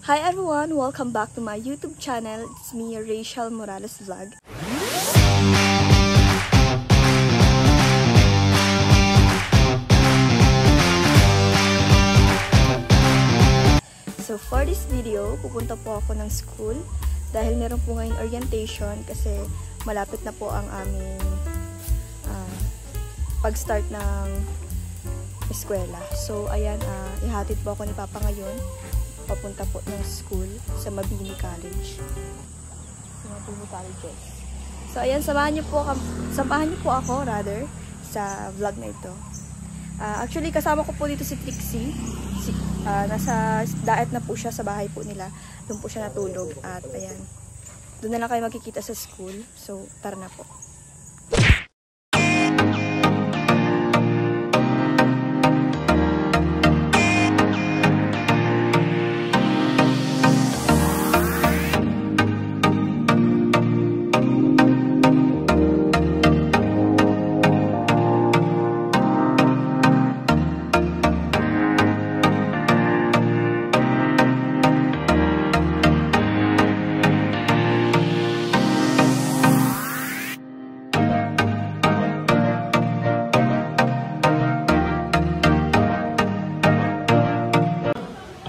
Hi everyone! Welcome back to my YouTube channel. It's me, Rachel Morales Vlog. So for this video, pupunta po ako ng school dahil meron po ngayon orientation kasi malapit na po ang aming pag-start ng eskwela. So ayan, ihatid po ako ni Papa ngayon papunta po ng school sa Mabini College. Sa Mabini Colleges. So ayan, samahan niyo po ako sa vlog na ito. Actually kasama ko po dito si Trixie. Nasa daet na po siya sa bahay po nila. Doon po siya natulog at ayan. Doon na lang kayo magkikita sa school. So tara na po.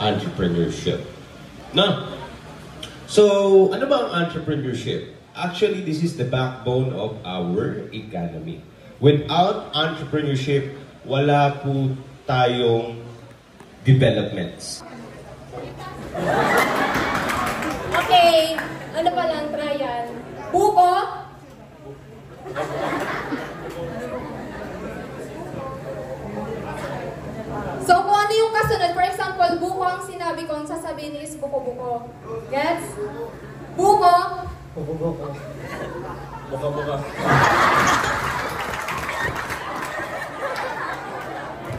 Entrepreneurship. No. So, ano ba ang entrepreneurship? Actually, this is the backbone of our economy. Without entrepreneurship, wala po tayong developments. Okay, ano pa lang trial? Buko? So, kung ano yung kasunod, for example, buko ang sinabi ko, ang sasabihin is buko-buko. Gets? Buko? Buko-buko. Buka-buka.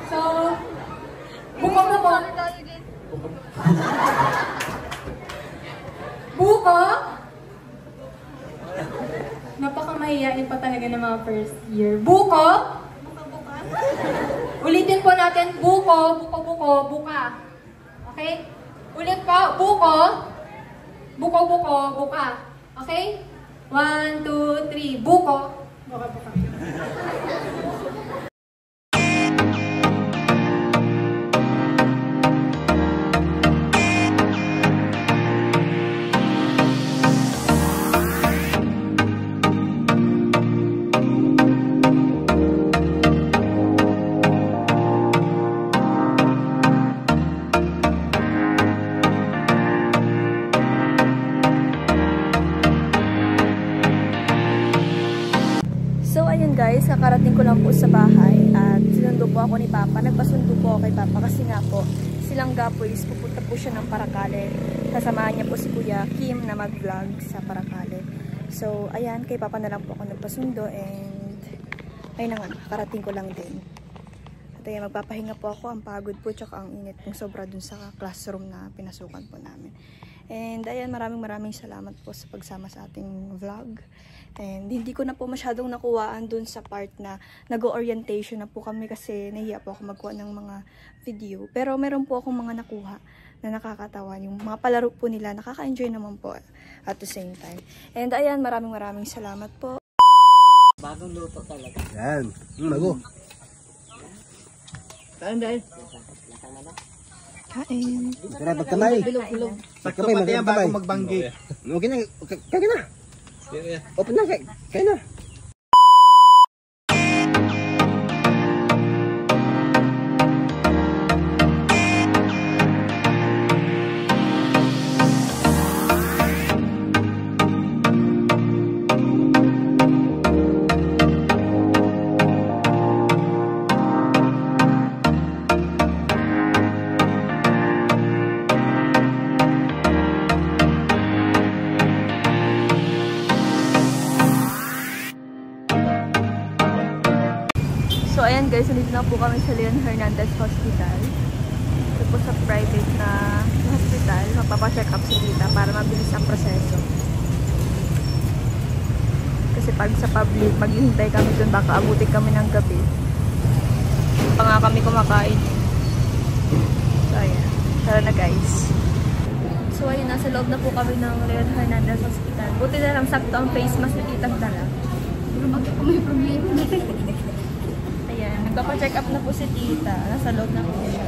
So, buko-buko. Buko? Napakamahiyain pa talaga ng mga first year. Buko? Ulitin po natin, buko, buko-buko, buka. Okay? Ulit po, buko, buko-buko, buka. Okay? 1, 2, 3, buko, buka-buka. So ayun guys, kakarating ko lang po sa bahay at sinundo po ako ni Papa. Nagpasundo po ako kay Papa kasi nga po silang gapoys, pupunta po siya ng Paracale. Kasamahan niya po si Kuya Kim na mag-vlog sa Paracale. So ayan, kay Papa na lang po ako nagpasundo and ayun na nga, kakarating ko lang din. At ayan, magpapahinga po ako. Ang pagod po tsaka ang init ng sobra dun sa classroom na pinasukan po namin. And ayan, maraming salamat po sa pagsama sa ating vlog. And hindi ko na po masyadong nakuhaan dun sa part na nag-orientation na po kami kasi nahiya po ako magkuha ng mga video. Pero meron po akong mga nakuha na nakakatawa. Yung mga palaro po nila, nakaka-enjoy naman po at the same time. And ayan, maraming salamat po. Bagong luto talaga. Yan. Bago. Kain dahil. Kain. Tara, pagkamay. Bilog-bilog. Pagkamay, bago magbanggi. Okay na. Kaya na. Open na. Kaya na. So ayan guys, nandito na po kami sa Leon Hernandez Hospital. Ito po sa private na hospital. Magpapacheck up si tita para mabilis ang proseso. Kasi pag sa public, maghihintay kami dun, baka abutin kami ng gabi. Pa nga kami kumakain. So ayan, tara na guys. So ayun, nasa loob na po kami ng Leon Hernandez Hospital. Buti na lang sakto ang face mask na titang dala. Pero bakit ko may problema? Ayan, nagpapa-check up na po si tita. Nasa loob na po siya.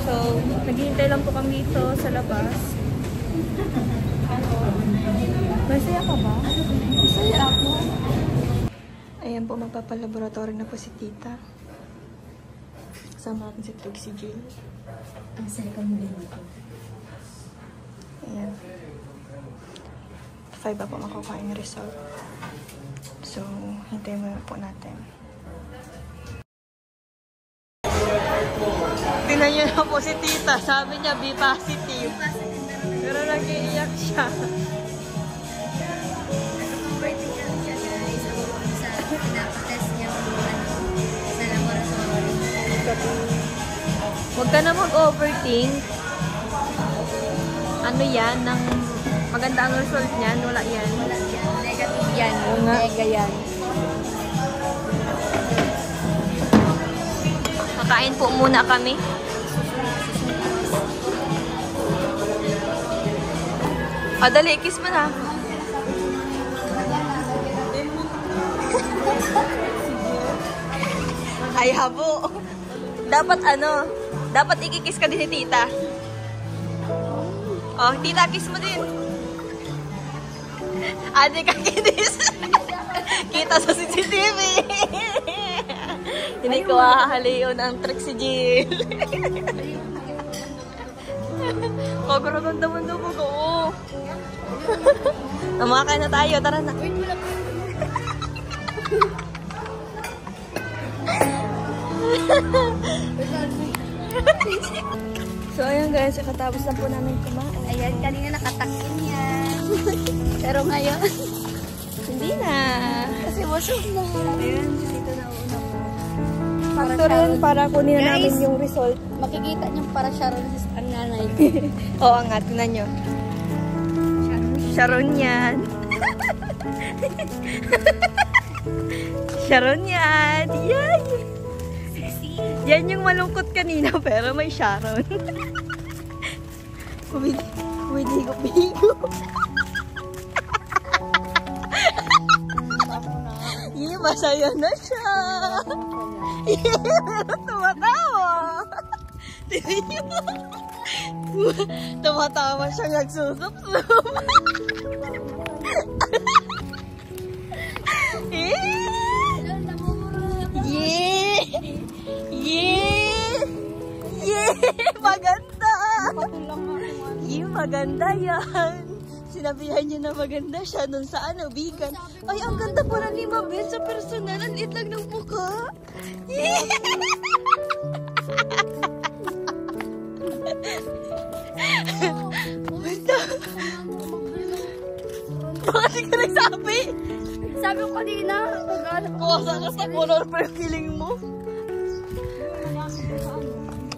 So, naghihintay lang po kami dito sa labas. Masaya ka ba? Masaya ako. Ayan po, magpapalaboratory na po si tita. Kasama natin si Trixie Jill. Ang second day dito. Ayan. 5 pa po makukuha yung result. So, hintayin muna po natin. Tingnan niyo na po si tita. Sabi niya, B positive. Pero nag-iiyak siya. Birthday lang siya guys. Sa pinapatest niya sa laboratory. Huwag ka na mag-overthink. Ano yan? Nang maganda ang result niyan? Wala yan. Wala yan. Negative yan. Oo nga. Nega yan. Kakain po muna kami. O, dali. Kiss mo na. Ay, habo. Dapat ano, dapat ikikiss ka din ni tita. Oh, tita, kiss mo din. Ate ka kinis. Kita sa CCTV. Hindi ko hahaliyon ang trick si Jill. Kagaragan naman daw ko. Namakain na tayo. Tara na. So ayun guys, katapos na po namin kumain. Ayan, kanina nakatakin yan. Pero ngayon, Hindi na. kasi busog na. Ayun, dito na una po. Factor yun para kunin na namin Guys. yung result. Makikita niyo para Sharon ang nanay. Oo nga, tingnan nyo. Sharon yan. Sharon yan. Yay! Yan yung malungkot kanina pero may Sharon. Kumidigo-bigo. Yee, masaya na siya. Yee, tumatawa. Tingnan niyo. Tumatawa siya nagsusup-sup. Yeah! Yeah! Yeah! Maganda! Yeah, maganda yan. Sinabihan niya na maganda siya nun sa ano, vegan. Ay, ang ganda pala ni Mabel sa personal. Ang liit lang ng mukha. Yeah! Bakit ka nagsabi? Sabi ko kanina, Kuwasa ka sa color pa yung kiling mo.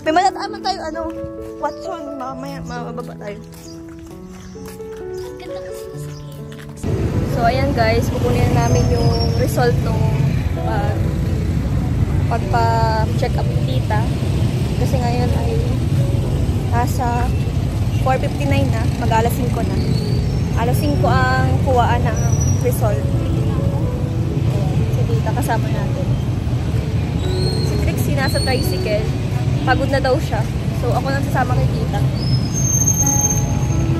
May malataman tayo, ano, Watson, mamaya, mababa tayo. ganda kasi masakit. So, ayan guys, kukunin na namin yung result ng pagpa-check up ni tita. Kasi ngayon ay nasa 4:59 na, mag-alas 5 na. Alas 5 ang kuwaan ng result. Si tita kasama natin. Si Trixie nasa tricycle. Pagod na daw siya. So, ako nang sasama kay tita.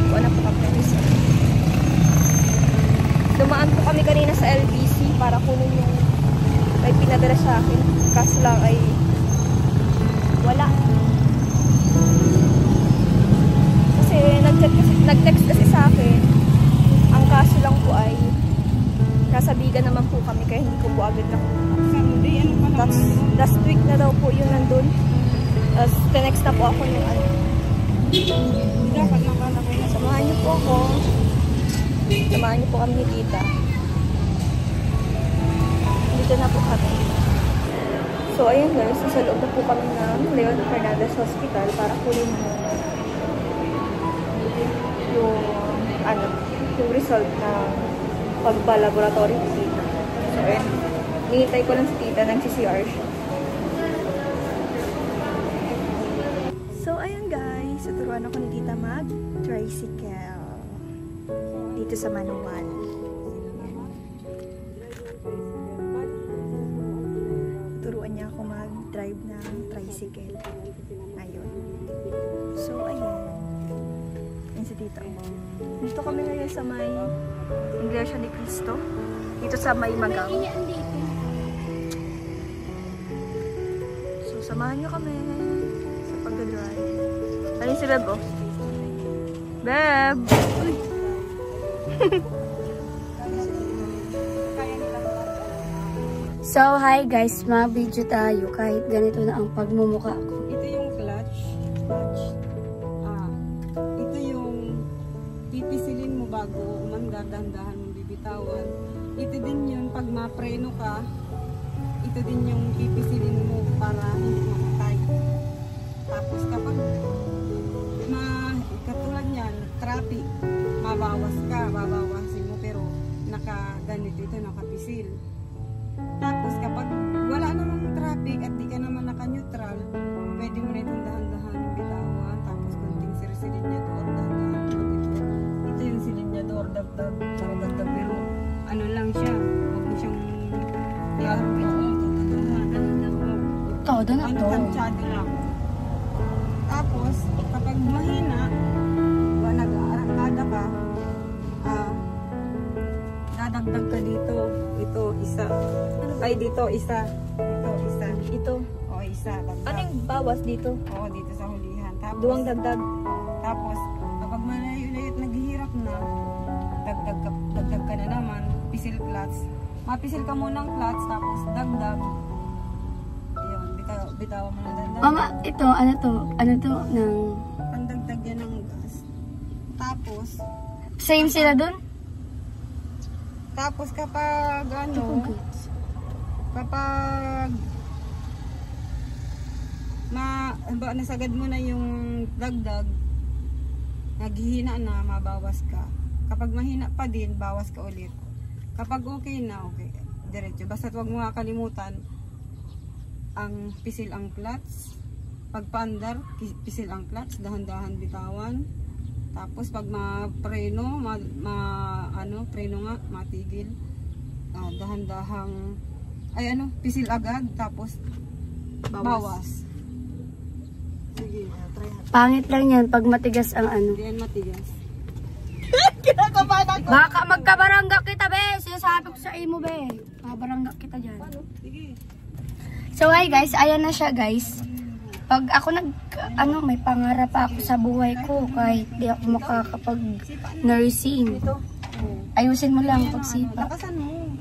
Kuha na po kami ng result. Dumaan po kami kanina sa LBC para kunin yung may pinadala sa akin. Kaso lang ay wala. Kasi nag-text kasi sa akin. Ang kaso lang po ay kasabigan naman po kami kaya hindi ko po agad nakuha. Last week na daw po yung nandun. Tapos text na po ako yung ano. Samahan niyo po ako. Samahan niyo po kami ni tita. Dito na po kami. So, ayun guys. Sa loob na po kami ng Leon Hernandez Hospital para kunin yung result ng pagpa-laboratory ni tita. So, ayun. Nihintay ko lang si tita ng CCR siya. So, ayun guys. Tuturuan Turuan ako ni Tita mag-tricycle dito sa Manual. Turuan niya ako mag-drive ng tricycle. Ayun. So, ayun. Yan si Tita. Dito kami ngayon sa may Iglesia ni Cristo. Dito sa may Magang. So, samahan niyo kami sa pag-drive. Ayun si Beb, oh. Beb! Uy! So, hi guys, ma-video tayo kahit ganito na ang pagmumukha ko. Ito yung clutch. Ito yung pipisilin mo bago umandar, dahan-dahan mong bibitawan. Ito din yun, pag mapreno ka, ito din yung pipisilin mo para hindi mamatay. Tapos kapag katulad yan, traffic, babawasin mo pero naka-ganito ito, nakapisil. Tapos kapag wala namang traffic at di ka naman naka-neutral, pwede mo na itong dahan-dahan bitawan. Tapos konting silinyador, dahan-dahan. Ito yung silinyador, dagdag, para dagdag. Pero ano lang siya, huwag mo siyang Todo na to. Tansyado lang. Tapos kapag mahina, nag-aarakada ka, dadagdag ka dito. Ito, isa. Ay, dito, isa. Ito, isa. Ito. O, isa. Dagdag. Ano yung bawas dito? Oo, dito sa hulihan. Tapos, Duwang dagdag. Tapos, kapag malayo-layo at naghihirap na, dagdag ka na naman. Pisil clutch. Mapisil ka muna ng clutch, tapos dagdag. Ayun, bitawan mo na dagdag. Mama, ito, ano to? Ano to? Ng... Pandagdag yan ng gas. Tapos, Same sila dun? Tapos kapag nasagad mo na yung dagdag, naghihina na, mabawas ka. Kapag mahina pa din, bawas ka ulit. Kapag okay na, okay, diretso. Basta huwag mo kakalimutan ang pisil ang clutch. Pag paandar, pisil ang clutch, dahan-dahan bitawan. Tapos pag ma-preno, preno nga, matigil. Dahan-dahang, pisil agad, tapos bawas. Sige, try natin. Pangit lang yan pag matigas ang ano. Hindi yan matigas. Kinakabahan ako. Baka magkabarangga kita, be. Sinasabi ko sa imo, be. Makabarangga kita dyan. Sige. So, hi guys. Ayan na siya, guys. Pag ako may pangarap ako sa buhay ko kahit di ako makakapag-nursing. Ayusin mo lang pagsipa. Lakasan mo.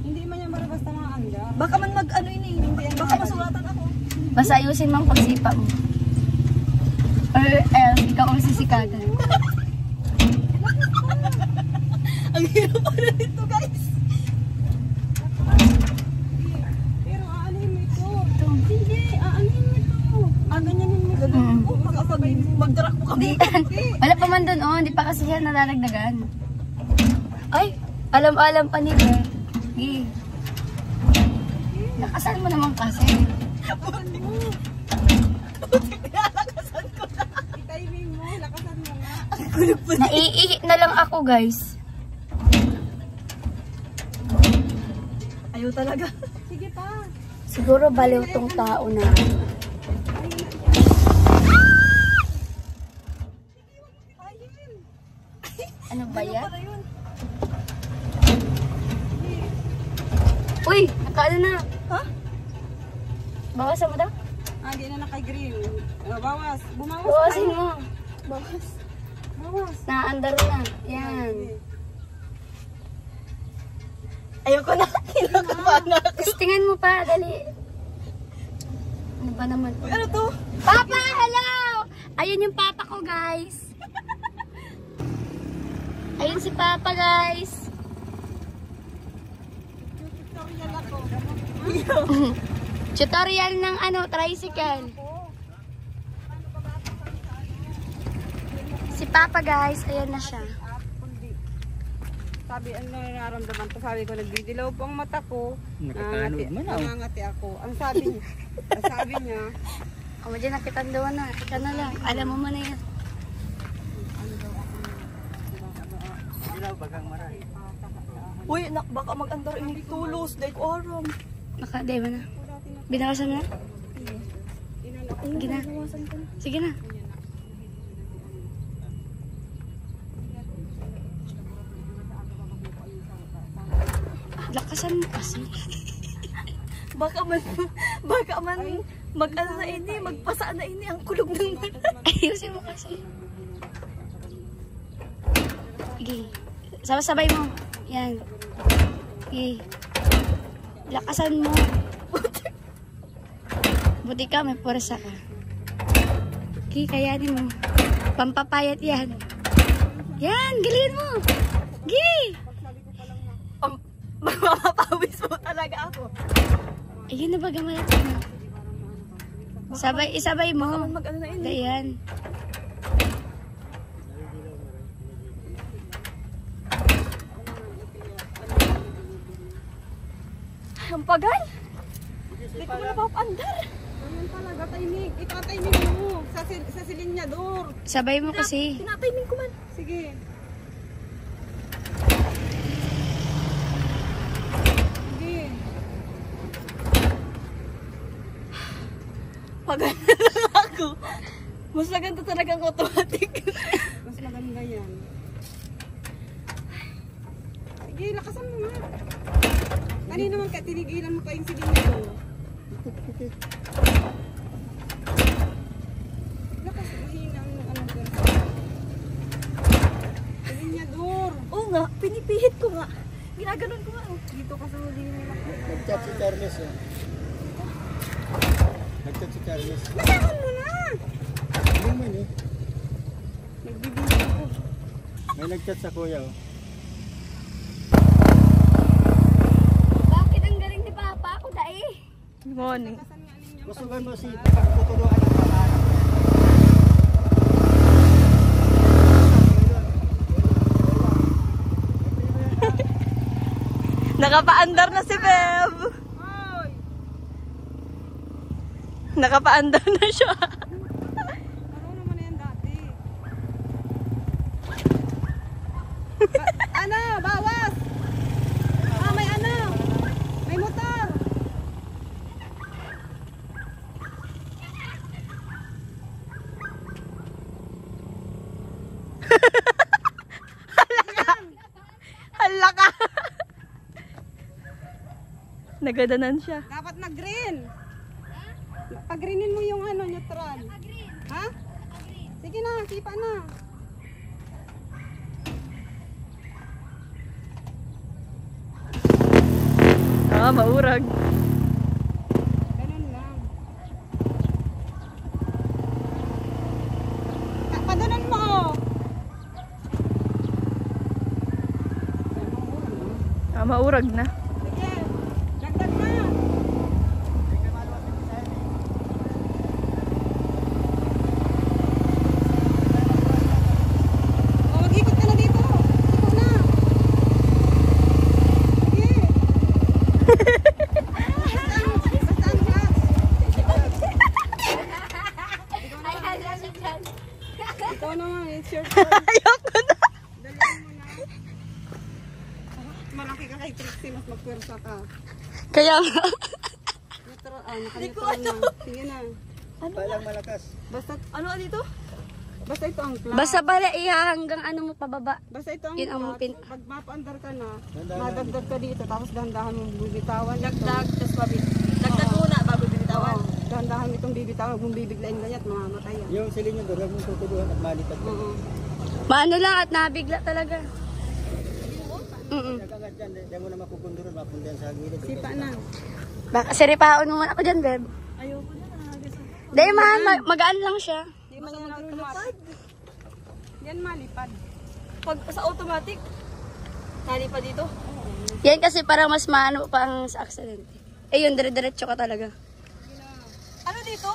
Hindi man yan basta mga anda. Baka man mag-ano ini. Baka masulatan ako. Basta ayusin mo ang pagsipa mo. Or ikaw ang sisikatan. Ang hirap pala nito, guys. Pero aanin mo ito. Hindi, aanin mo ito. Ganyanin mo ito. Mag-track mo kami. Wala pa man dun, hindi pa kasi siya nalalagdagan. Ay, alam-alam pa nila. Hey. Lakasan mo naman kasi. Lakasan mo. Lakasan ko na. I-timing mo, lakasan mo nga. Naiihi na lang ako, guys. Ayaw talaga. Sige pa. Siguro baliw tong tao na. Ano ba yan? Uy, nakaano na. Ha? Bawasan mo daw? Hindi na naka-green. Bawas. Bumawas. Bawasin mo. Bawas. Bawas. Naandar na. Yan. Ayoko na. Kinakabahan ako. Testingan mo pa, dali. Ano ba naman? Ano to? Papa, hello! Ayun yung papa ko, guys. Ayun si papa, guys. Tutorial ng tricycle. Si papa, guys. Ayan na siya. Sabi, ano nararamdaman ko? Sabi ko, nagdidilaw po ang mata ko. Nakatanod man, Nangangati ako. Ang sabi niya, Ako dyan nakitan daw na. Ika na lang. Alam mo man na yan. Uy, nak, baka mag-andar ini tulos. Dahil ko aram. Naka-day ba na? Binawasan mo na? Sige na. Sige na. Lakasan mo kasi. Baka man mag-ano na ini, magpasa na ini ang kulog ng mata. Ayusin mo kasi. Sige. Sabay mo. Yan. Sige. Lakasan mo. Buti ka, may pursa ka. Okay, kayanin mo. Pampapayat yan. Yan, galin mo. Gi! Mapapawis mo talaga ako. Ayun na ba gamalat mo? Isabay mo. Baka man mag-ano na ini. Ayan. Ang pagal. Hindi ko na mapapandar. Ganyan talaga, timing. Itatiming mo sa silinyador. Sabay mo kasi. Tinatiming ko man. Sige. Sige. Pagal na ako. Mas maganda talagang automatic. Mas maganda yan. Sige, lakasan mo nga. Kanina naman ka, tinigilan mo pa yung silinyador. Lakas, mahina ang ano ko. Silinyador. Oo nga, pinipihit ko nga. Ginaganon ko nga. Dito ka sa huli nila. Nag-chat si Carlos eh. Nag-chat si Carlos. Lakasan mo na! Hindi mo eh. Nagbibigay ako. May nag-chat sa kuya oh. Bakit ang galing ni Papa? Ako dai. Good morning. Kusugan mo si pagtuturuan ng pamahalan. Nakapaandar na si Beb. Nakapaandar na siya. Ano naman na yan dati? Ano? Bawas! Ah, may ano? May motor! Hala ka. Nagadanan siya. Dapat na green. Pag-greenin mo yung ano, neutral. Ha? Sige na, sipa na. Ah, maurag. Ganun lang. Padanan mo. Ah, maurag na. Sige, dagdag na. O, mag-ikot ka na dito. Ikot na. Sige. Basta ang class. Ikaw naman, it's your turn. Ayoko na. Dalihan mo na. Malaki ka kay Trixie, mas magpwersa ka. Kaya nga. Neutral, naka-neutral na. Sige na. Palang malakas. Basta, Ano dito? basta ito ang class. Basta pala hanggang ano mo pababa. Basta ito ang Yun ang clutch. pin- Pag mapaandar ka na, madagdag ka dito, tapos dahan-dahan mong bibitawan. Dagdag, tapos dagdag muna bago binitawan. Oo, dahan-dahan itong bibitawan, huwag mong bibiglain ganyan at mamamatay yan. Yung silinyador, huwag mong tutuluhan at malitag ka. Oo. Maano lang at nabigla talaga. Nagkagat dyan, di mo na mapupunduran, mapunta yan sa gilid. Sipa na. Baka siripaon mo man ako dyan, Beb. Ayoko na. Dahil magaan lang siya. Di man yan automatic. Yan malipad. Pag sa automatic, tali pa dito. Yan kasi para mas maano pa ang sa aksidente. Eh yun, dire-diretso ka talaga. Ano dito?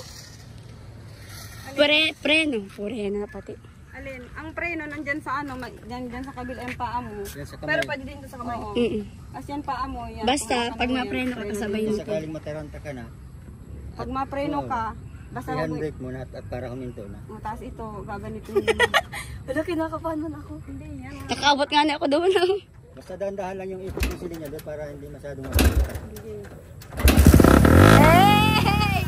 Preno pati. Alin, ang preno nandyan sa ano, dyan sa kabila yung paa mo. Yan sa Pero kamay. pwede din sa kamay. Oo. Mm-mm. As yan paa mo, yan. Basta, Kung pag ano mo yan, mapreno ka, preno kasabay yan. mo. Sakaling mataranta ka na. Pag mapreno ka, Basta wag mo. I-handbrake muna at para huminto na. Tapos ito, gaganito yun. Wala, kinakabahan man ako. Hindi yan. Nakaabot nga na ako doon. Basta dahan-dahan lang yung ikot ng silinyador para hindi masyadong makikita. Hey!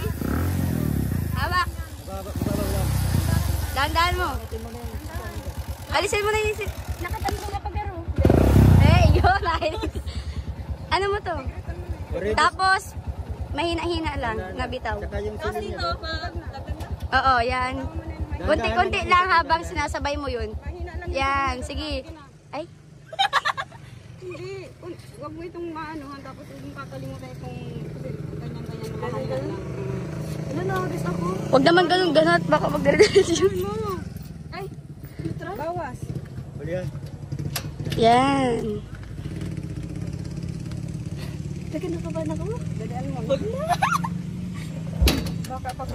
Hawak. Babaw lang. Dahan-dahan mo. Alisin mo na yung isin. Nakatalo ko na pagaro. Hey, yun. Ano mo to? Already, Tapos, mahina-hina lang, nabitaw. saka yung silinyador. Oo, yan. Kunti-kunti lang habang sinasabay mo yun. Yan, sige. Ay, Hindi. Wag mo itong maanohan. Tapos huwag mong kakalimutan itong ganyan-ganyan na mahal lang. Ano na, guys ako? wag naman ganun ganat, baka magdadiretso. Ay, Bawas. Huli yan. Yan. Lagi nakabahan ako. Dadaan mo. Baka pag